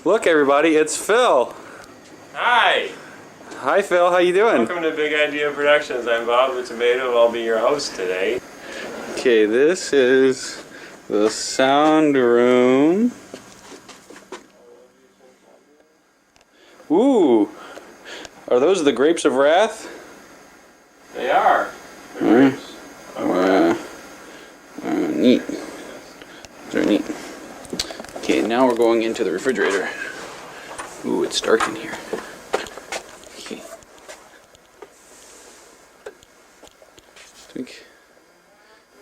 Look, everybody, it's Phil. Hi. Hi, Phil. How you doing? Welcome to Big Idea Productions. I'm Bob the Tomato. I'll be your host today. Okay, this is the sound room. Ooh, are those the grapes of wrath? They are. The grapes of wrath. Neat. They're neat. Okay, now we're going into the refrigerator. Ooh, it's dark in here. Okay. I think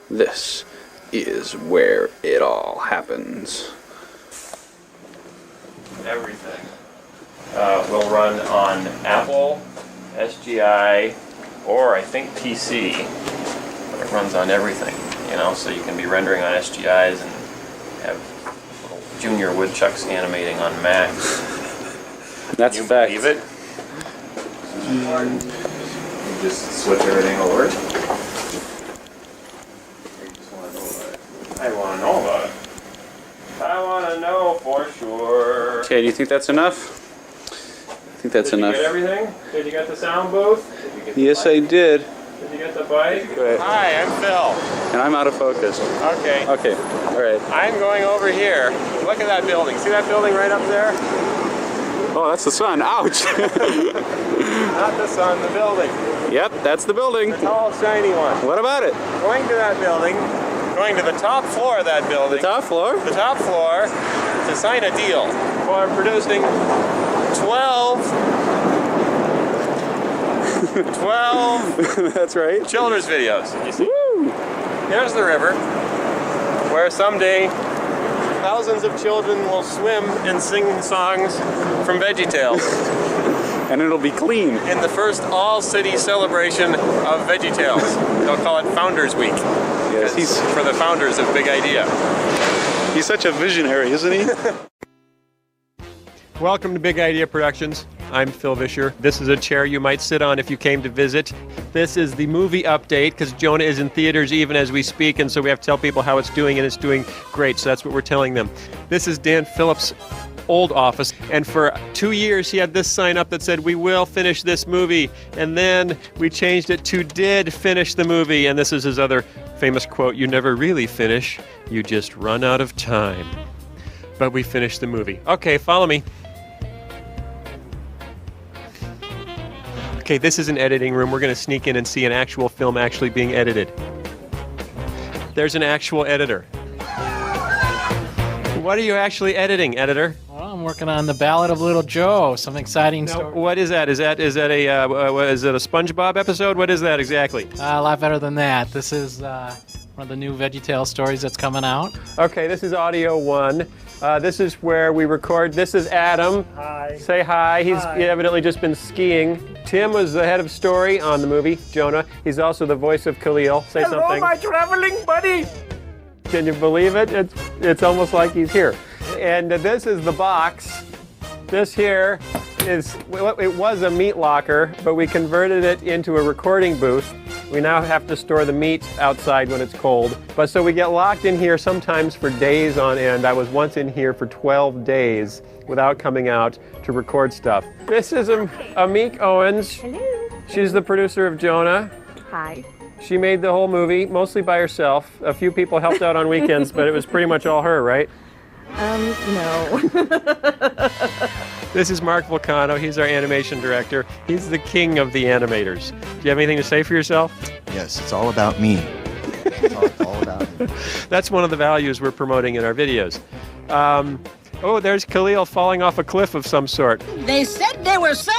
this is where it all happens. Everything will run on Apple, SGI, or I think PC. But it runs on everything, you know, so you can be rendering on SGIs and have little junior woodchucks animating on Macs. That's a fact. Believe it? This is important. You just switch everything over. You just want to know about it. I want to know about it. I want to know for sure. Okay, do you think that's enough? I think that's enough. Did you get everything? Did you get the sound booth? Did you get Yes, I did. Did you get the bike? Go ahead. Hi, I'm Phil. And I'm out of focus. Okay. Okay, all right. I'm going over here. Look at that building. See that building right up there? Oh, that's the sun. Ouch. Not the sun, the building. Yep, that's the building. The tall, shiny one. What about it? Going to that building, going to the top floor of that building. The top floor? The top floor to sign a deal for producing 12 That's right. children's videos. You see? Woo! Here's the river, where someday thousands of children will swim and sing songs from VeggieTales And it'll be clean. in the first all-city celebration of VeggieTales. They'll call it Founders Week. Yes, It's for the founders of Big Idea. he's such a visionary, isn't he? Welcome to Big Idea Productions. I'm Phil Vischer. This is a chair you might sit on if you came to visit. This is the movie update because Jonah is in theaters even as we speak, and so we have to tell people how it's doing, and it's doing great, so that's what we're telling them. This is Dan Phillips' old office, and for 2 years he had this sign up that said, "We will finish this movie," and then we changed it to "Did finish the movie," and this is his other famous quote, "You never really finish, you just run out of time." But we finished the movie. Okay, follow me. Okay, this is an editing room. We're going to sneak in and see an actual film actually being edited. There's an actual editor. What are you actually editing, editor? Well, I'm working on the Ballad of Little Joe. Some exciting story. What is that? Is it a SpongeBob episode? What is that exactly? A lot better than that. This is one of the new VeggieTales stories that's coming out. Okay, this is audio one. This is where we record. This is Adam. Hi. Say hi. He's evidently just been skiing. Tim was the head of story on the movie, Jonah. He's also the voice of Khalil. Say Hello, something. my traveling buddy. Can you believe it? It's almost like he's here. And this is the box. This here is, it was a meat locker, but we converted it into a recording booth. We now have to store the meat outside when it's cold. But so we get locked in here sometimes for days on end. I was once in here for 12 days without coming out to record stuff. This is Amik Owens. Hello. She's the producer of Jonah. Hi. She made the whole movie, mostly by herself. A few people helped out on weekends, but it was pretty much all her, right? No. This is Mark Volcano. He's our animation director. He's the king of the animators. Do you have anything to say for yourself? Yes, it's all about me. It's all about me. That's one of the values we're promoting in our videos. Oh, there's Khalil falling off a cliff of some sort. They said they were sad.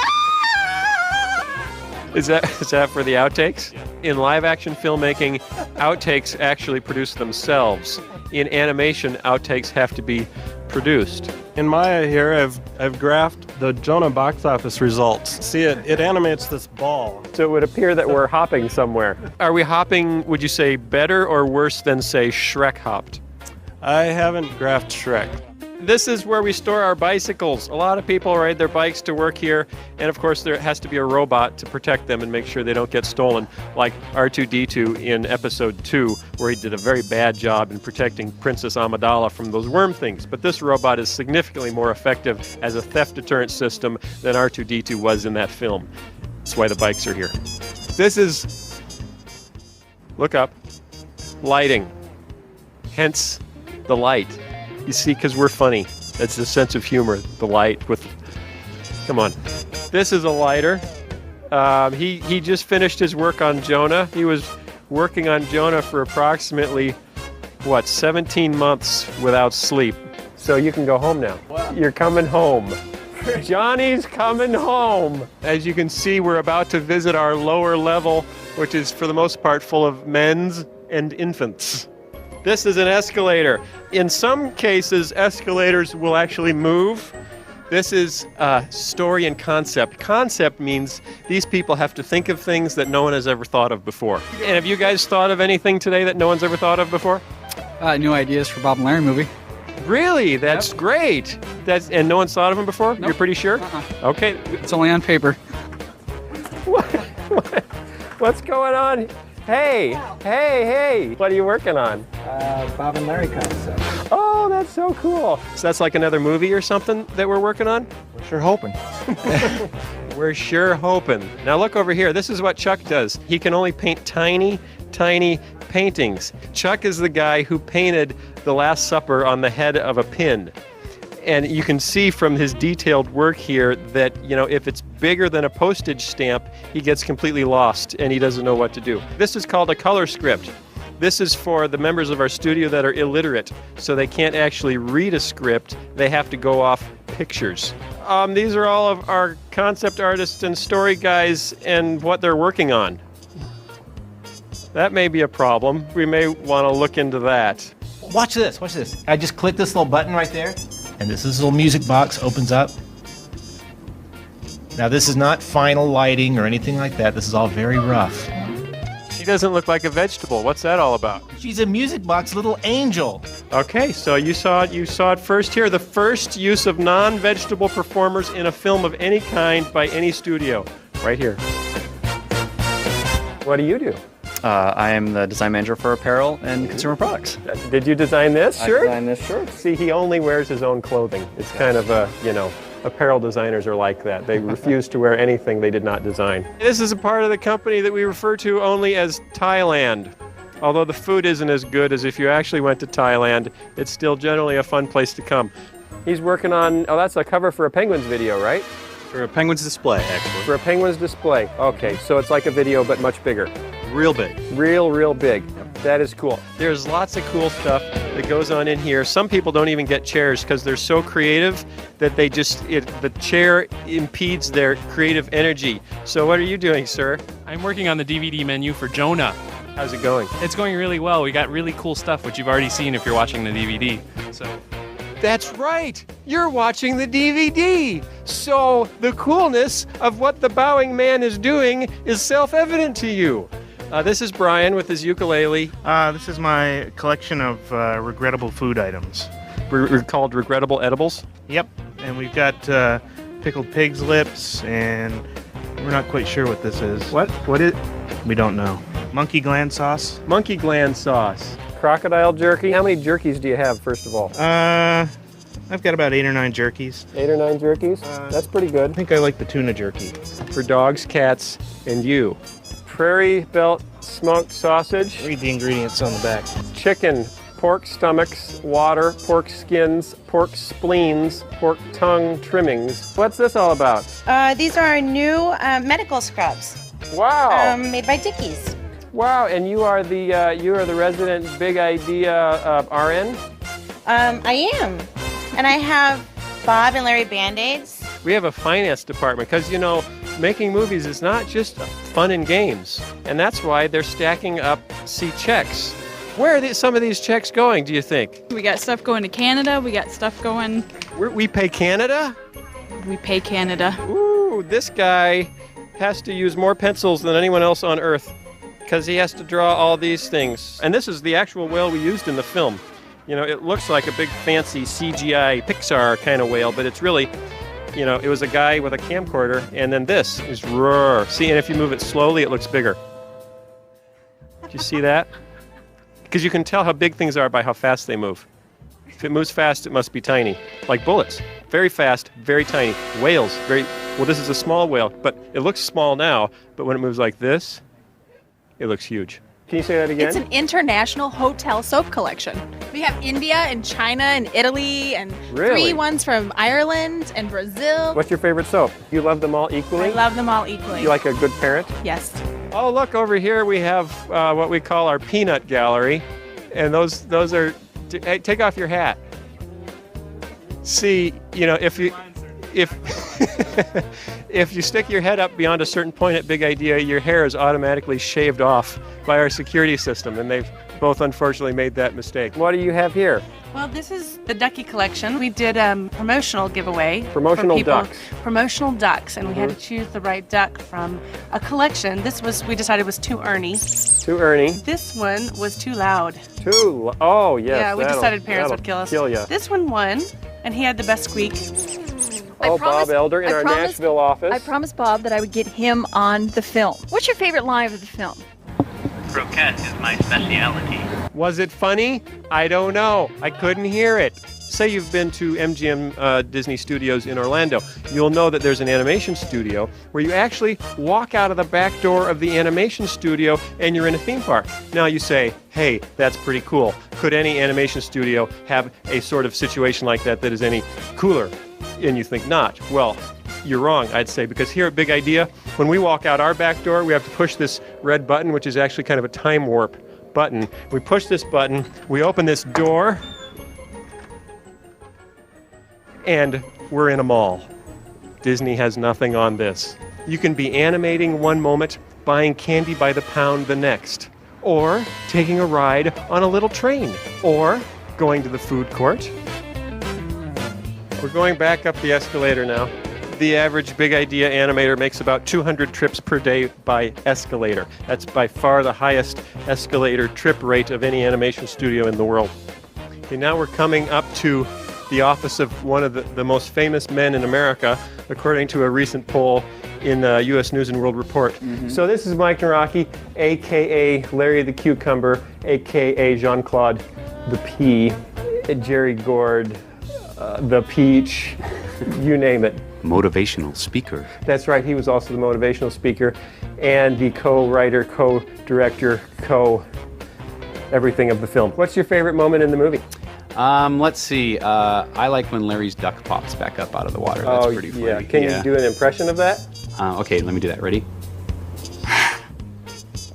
Is that for the outtakes? In live action filmmaking, outtakes actually produce themselves. In animation, outtakes have to be produced. In Maya here, I've graphed the Jonah box office results. See, it animates this ball. So it would appear that we're hopping somewhere. Are we hopping, would you say, better or worse than, say, Shrek hopped? I haven't graphed Shrek. This is where we store our bicycles. A lot of people ride their bikes to work here, and of course there has to be a robot to protect them and make sure they don't get stolen, like R2-D2 in episode 2, where he did a very bad job in protecting Princess Amidala from those worm things. But this robot is significantly more effective as a theft deterrent system than R2-D2 was in that film. That's why the bikes are here. This is, look up, lighting, hence the light. You see, because we're funny. That's the sense of humor, the light with... Come on. This is a lighter. He just finished his work on Jonah. He was working on Jonah for approximately, 17 months without sleep. So you can go home now. Wow. You're coming home. Johnny's coming home. As you can see, we're about to visit our lower level, which is for the most part full of men's and infants. This is an escalator. In some cases, escalators will actually move. This is story and concept. Concept means these people have to think of things that no one has ever thought of before. And have you guys thought of anything today that no one's ever thought of before? New ideas for Bob and Larry movie. Really? That's great. And no one's thought of them before? Nope. You're pretty sure? Okay. It's only on paper. What's going on? Hey, what are you working on? Bob and Larry concept. Oh, that's so cool. So that's like another movie or something that we're working on? We're sure hoping. We're sure hoping. Now look over here. This is what Chuck does. He can only paint tiny paintings. Chuck is the guy who painted the Last Supper on the head of a pin. And you can see from his detailed work here that, if it's bigger than a postage stamp, he gets completely lost and he doesn't know what to do. This is called a color script. This is for the members of our studio that are illiterate, so they can't actually read a script. They have to go off pictures. These are all of our concept artists and story guys and what they're working on. That may be a problem. We may want to look into that. Watch this. I just click this little button right there, and this little music box opens up. Now this is not final lighting or anything like that. This is all very rough. She doesn't look like a vegetable. What's that all about? She's a music box little angel. Okay, so you saw it first here. The first use of non-vegetable performers in a film of any kind by any studio. Right here. What do you do? I am the design manager for apparel and consumer products. Did you design this shirt? I designed this shirt. See, he only wears his own clothing. It's kind of apparel designers are like that. They refuse to wear anything they did not design. This is a part of the company that we refer to only as Thailand. Although the food isn't as good as if you actually went to Thailand, it's still generally a fun place to come. He's working on, that's a cover for a Penguins video, right? For a Penguins display, actually. For a Penguins display. Okay, so it's like a video, but much bigger. Real big. Real big. That is cool. There's lots of cool stuff that goes on in here. Some people don't even get chairs because they're so creative that the chair impedes their creative energy. So what are you doing, sir? I'm working on the DVD menu for Jonah. How's it going? It's going really well. We got really cool stuff, which you've already seen if you're watching the DVD. So. That's right. You're watching the DVD. So the coolness of what the bowing man is doing is self-evident to you. This is Brian with his ukulele. This is my collection of regrettable food items. We're called regrettable edibles? Yep, and we've got pickled pig's lips, and we're not quite sure what this is. What? What is? We don't know. Monkey gland sauce. Monkey gland sauce. Crocodile jerky. How many jerkies do you have, first of all? I've got about 8 or 9 jerkies. 8 or 9 jerkies? That's pretty good. I think I like the tuna jerky. For dogs, cats, and you. Prairie Belt smoked sausage. Read the ingredients on the back. Chicken, pork stomachs, water, pork skins, pork spleens, pork tongue trimmings. What's this all about? These are our new medical scrubs. Wow. Made by Dickies. Wow, and you are the resident Big Idea RN? I am. And I have Bob and Larry Band-Aids. We have a finance department because, making movies is not just fun and games. And that's why they're stacking up checks. Where are some of these checks going, do you think? We got stuff going to Canada. We got stuff going... We pay Canada? We pay Canada. Ooh, this guy has to use more pencils than anyone else on Earth because he has to draw all these things. And this is the actual whale we used in the film. You know, it looks like a big fancy CGI Pixar kind of whale, but it's really, you know, it was a guy with a camcorder, and then this is roar. See, and if you move it slowly, it looks bigger. Do you see that? Because you can tell how big things are by how fast they move. If it moves fast, it must be tiny. Like bullets. Very fast, very tiny. Whales, very... Well, this is a small whale, but it looks small now, but when it moves like this, it looks huge. Can you say that again? It's an international hotel soap collection. We have India and China and Italy and Really? 3 ones from Ireland and Brazil. What's your favorite soap? You love them all equally? I love them all equally. You like a good parent? Yes. Oh, look, over here we have what we call our peanut gallery. And those are... Hey, take off your hat. See, you know, if if you stick your head up beyond a certain point at Big Idea, your hair is automatically shaved off by our security system, and they've both unfortunately made that mistake. What do you have here? Well, this is the ducky collection. We did a promotional giveaway. Promotional for people. ducks. Promotional ducks, and we had to choose the right duck from a collection. This was, we decided, was too Ernie. To Ernie. This one was too loud. Oh, yes. Yeah, we decided parents would kill us. Kill ya. This one won, and he had the best squeak. Bob Elder in our Nashville office. I promised Bob that I would get him on the film. What's your favorite line of the film? Croquette is my specialty. Was it funny? I don't know. I couldn't hear it. Say you've been to MGM Disney Studios in Orlando. You'll know that there's an animation studio where you actually walk out of the back door of the animation studio and you're in a theme park. Now you say, hey, that's pretty cool. Could any animation studio have a sort of situation like that that is any cooler? And you think not. Well, you're wrong, I'd say, because here at Big Idea, when we walk out our back door, we have to push this red button, which is actually kind of a time warp button. We push this button, we open this door, and we're in a mall. Disney has nothing on this. You can be animating one moment, buying candy by the pound the next, or taking a ride on a little train, or going to the food court. We're going back up the escalator now. The average Big Idea animator makes about 200 trips per day by escalator. That's by far the highest escalator trip rate of any animation studio in the world. Okay, now we're coming up to the office of one of the most famous men in America, according to a recent poll in U.S. News and World Report. So this is Mike Naraki, a.k.a. Larry the Cucumber, a.k.a. Jean-Claude the Pea, Jerry Gord, the Peach, you name it. Motivational speaker. That's right, he was also the motivational speaker and the co-writer, co-director, co-everything of the film. What's your favorite moment in the movie? Let's see. I like when Larry's duck pops back up out of the water. That's pretty funny. Yeah. Can you do an impression of that? Okay, let me do that. Ready?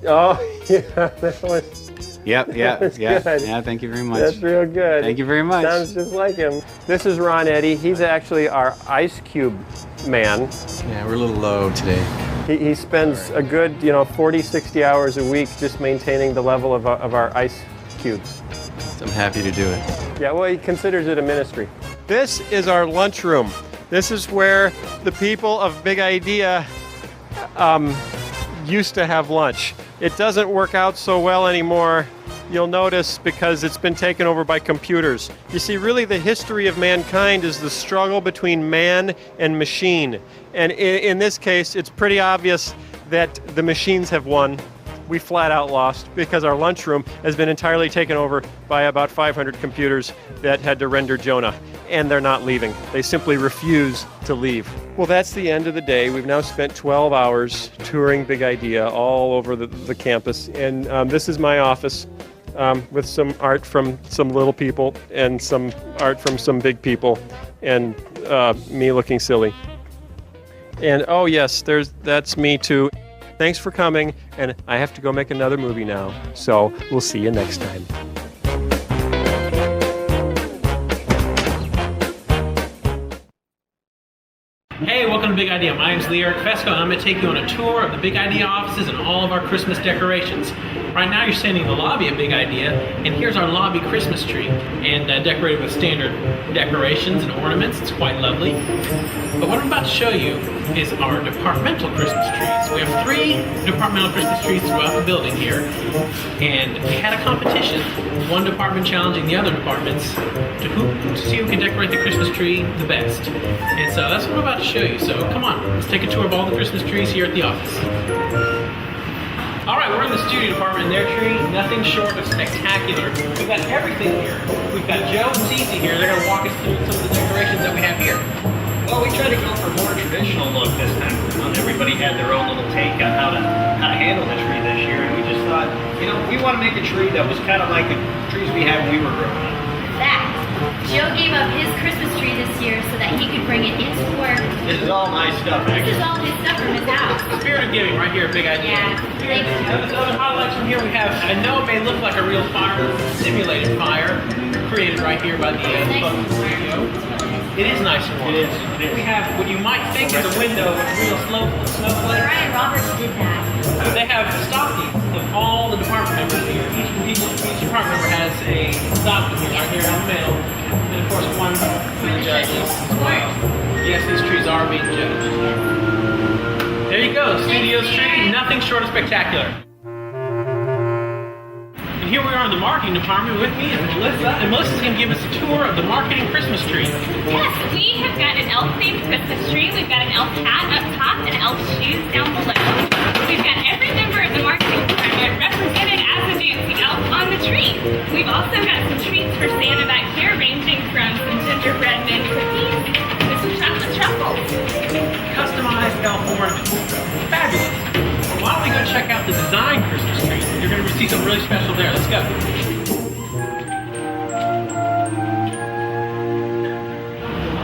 Oh, yeah, that was... Yep. Good. Yeah, thank you very much. That's real good. Thank you very much. Sounds just like him. This is Ron Eddy. He's actually our ice cube man. Yeah, we're a little low today. He spends a good, 40, 60 hours a week just maintaining the level of our ice cubes. I'm happy to do it. Yeah, well, he considers it a ministry. This is our lunchroom. This is where the people of Big Idea used to have lunch. It doesn't work out so well anymore, you'll notice, because it's been taken over by computers. You see, really the history of mankind is the struggle between man and machine. And in this case, it's pretty obvious that the machines have won. We flat out lost because our lunchroom has been entirely taken over by about 500 computers that had to render Jonah. And they're not leaving. They simply refuse to leave. Well, that's the end of the day. We've now spent 12 hours touring Big Idea all over the campus. And this is my office with some art from some little people and some art from some big people and me looking silly. And oh yes, that's me too. Thanks for coming, and I have to go make another movie now. So we'll see you next time. Hey, welcome to Big Idea. My name's Lee Eric Fesco, and I'm going to take you on a tour of the Big Idea offices and all of our Christmas decorations. Right now you're standing in the lobby of Big Idea, and here's our lobby Christmas tree, and decorated with standard decorations and ornaments. It's quite lovely. But what I'm about to show you is our departmental Christmas trees. We have 3 departmental Christmas trees throughout the building here, and we had a competition, one department challenging the other departments to see who can decorate the Christmas tree the best. And so that's what I'm about to show you. So come on, let's take a tour of all the Christmas trees here at the office. All right, we're in the studio department, and their tree, nothing short of spectacular. We've got everything here. We've got Joe and Cece here. They're going to walk us through some of the decorations that we have here. Well, we tried to go for a more traditional look this time around. Everybody had their own little take on how to handle the tree this year, and we just thought, we want to make a tree that was kind of like the trees we had when we were growing up. Joe gave up his Christmas tree this year so that he could bring it into work. This is all my stuff, actually. This is all his stuff from his house. Spirit of giving right here, Big Idea. Yeah, thank you. Some other highlights from here we have, I know it may look like a real fire, but it's a simulated fire created right here by the folks in the studio. It is nice and warm. It is. We have what you might think is a window with real snowflakes. Right, Robert did that. They have stockings of all the department members here. Each department member has a stocking here, right here in the middle. And of course one for the judges as well. Yes, these trees are being judged. There you go, studio's tree, nothing short of spectacular. And here we are in the marketing department. With me is Melissa, and Melissa's going to give us a tour of the marketing Christmas tree. Yes, we have got an elf-themed Christmas tree. We've got an elf hat up top and elf shoes down below. We've got every member of the marketing department represented as a dancing elf on the tree. We've also got some treats for Santa back here, ranging from some gingerbread men cookies to some chocolate truffles. Customized elf ornaments. Fabulous. Well, why don't we go check out the design Christmas tree? You're going to see something really special there. Let's go.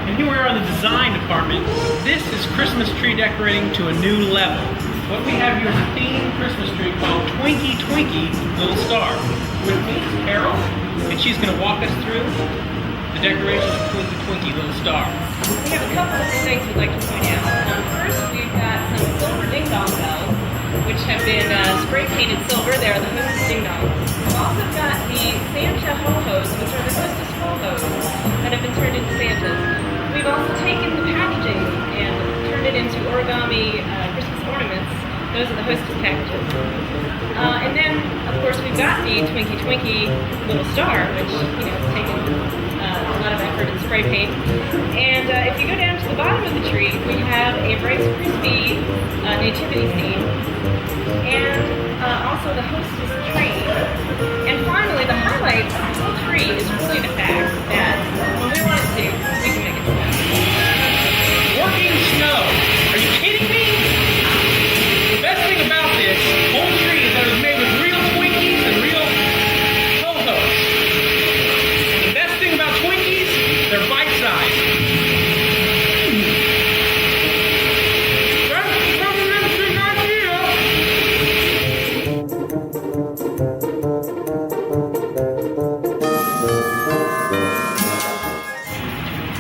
And here we are in the design department. This is Christmas tree decorating to a new level. What we have here is a themed Christmas tree called Twinkie Twinkie Little Star. With me is Carol, and she's going to walk us through the decorations of Twinkie Twinkie Little Star. We have a couple of things we'd like to point out. First, we've got some silver ding dong bells, which have been spray painted silver. They are the hostess ding dongs. We've also got the Santa ho-hos, which are the hostess ho-hos that have been turned into Santas. We've also taken the packaging and turned it into origami Christmas ornaments. Those are the hostess packages. And then, of course, we've got the Twinkie Twinkie Little Star, which, has taken a lot of effort and spray paint. And if you go down to the bottom of the tree, we have a Rice Krispie nativity scene, and also the hostess tree. And finally, the highlight of the whole tree is really the fact that when we want it to, we can make it snow. Working snow. Are you kidding me? The best thing about this whole tree is that it was made with real Twinkies and real ho-hos. And the best thing about Twinkies, they're bite-sized.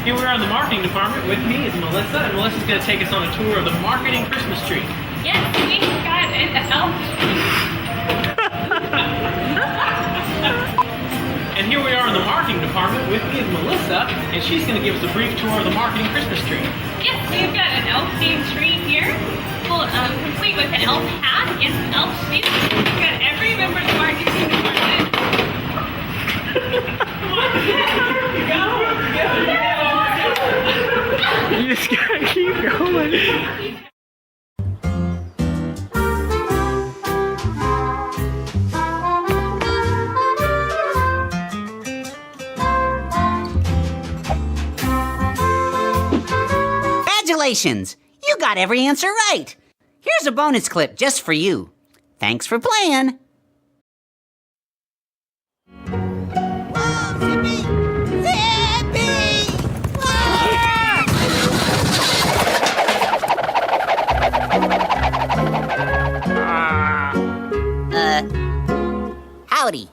Here we are in the marketing department. With me is Melissa, and Melissa's going to take us on a tour of the marketing Christmas tree. Yes, we've got an elf. And here we are in the marketing department. With me is Melissa, and she's going to give us a brief tour of the marketing Christmas tree. Yes, we've got an elf-themed tree here, complete with an elf hat and some elf shoes. We've got every member of the marketing department. Come on, you go. You just gotta keep going. Congratulations! You got every answer right! Here's a bonus clip just for you. Thanks for playing! Howdy.